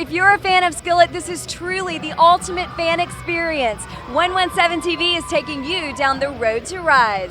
If you're a fan of Skillet, this is truly the ultimate fan experience. 117 TV is taking you down the road to rise.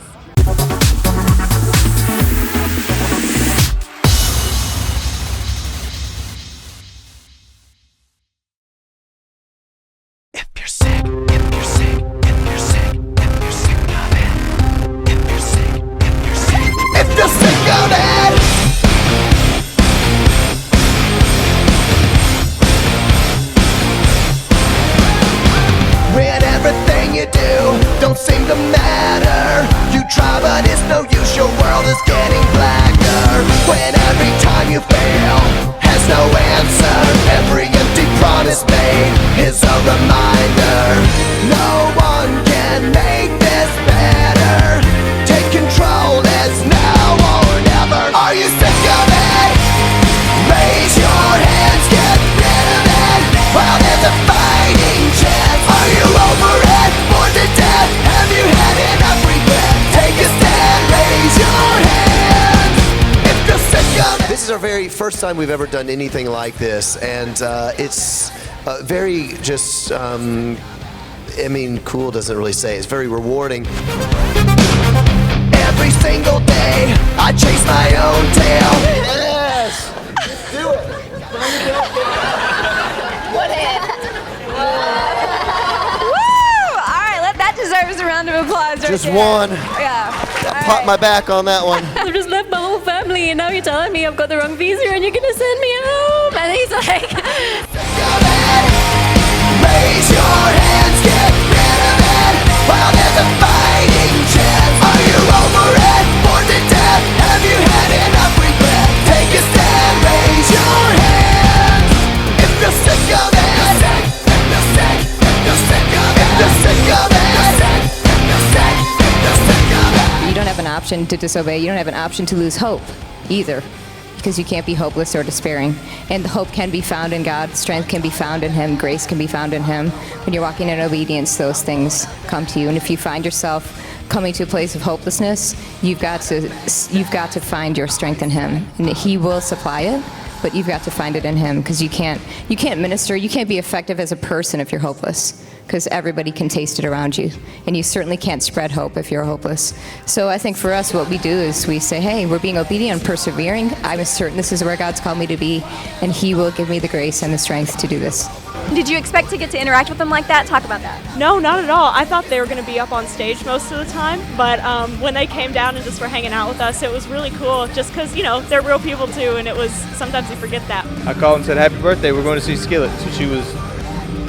Don't seem to matter. You try but it's no use, your world is getting blacker. When every time you fail has no answer, every empty promise made is a reminder. No one can make this better. Take control, it's now or never. Are you sick of it? Raise your hands, get rid of it while there's a fighting chance. Are you over it? Bored to death? Have you had enough regret? Take a stand, raise your hand if you're sick of it. This is our very first time we've ever done anything like this, and it's very just, I mean, cool doesn't really say. It's very rewarding. Every single day, I chase my own tail. Yes! Do it! What it? That deserves a round of applause. Just right one. Yeah. Pat my back on that one. I've just left my whole family and now you're telling me I've got the wrong visa and you're gonna send me home. And he's like, raise your hands, get rid of it while there's a fighting chance. Are you over it? Bored to death? Have you had enough regret? Take a stand, raise your hands if you're sick of it. If you're sick, if you're sick of it. If you're sick of it. you don't have an option to disobey. You don't have an option to lose hope either, because you can't be hopeless or despairing. And the hope can be found in God. Strength can be found in Him. Grace can be found in Him. When you're walking in obedience, those things come to you. And if you find yourself coming to a place of hopelessness, you've got to find your strength in Him, and He will supply it. But you've got to find it in Him, because you can't minister. You can't be effective as a person if you're hopeless, because everybody can taste it around you, and you certainly can't spread hope if you're hopeless. So I think for us, what we do is we say, hey, we're being obedient and persevering. I'm certain this is where God's called me to be, and He will give me the grace and the strength to do this. Did you expect to get to interact with them like that? Talk about that. No, not at all. I thought they were going to be up on stage most of the time, but when they came down and just were hanging out with us, it was really cool, just because, you know, they're real people too, and it was, sometimes you forget that. I called and said, happy birthday, we're going to see Skillet, so she was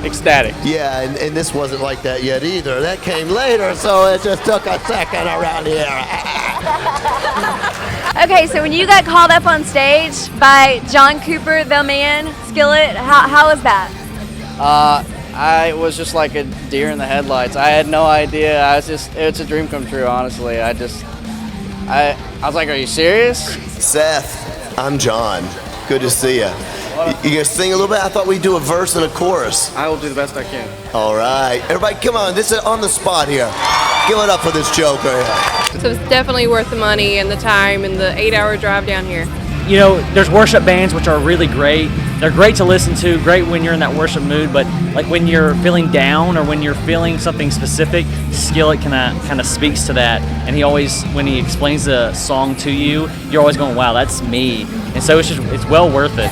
ecstatic. Yeah, and this wasn't like that yet either. That came later, so it just took a second around here. Okay, so when you got called up on stage by John Cooper, the man, Skillet, how was that? I was just like a deer in the headlights. I had no idea. It's a dream come true, honestly. I was like, are you serious? Seth, I'm John. Good to see you. You gonna sing a little bit? I thought we'd do a verse and a chorus. I will do the best I can. All right. Everybody, come on. This is on the spot here. Give it up for this joke right here. So it's definitely worth the money and the time and the 8-hour drive down here. You know, there's worship bands which are really great. They're great to listen to, great when you're in that worship mood, but like when you're feeling down or when you're feeling something specific, Skillet kind of speaks to that. And he always, when he explains the song to you, you're always going, wow, that's me. And so it's well worth it.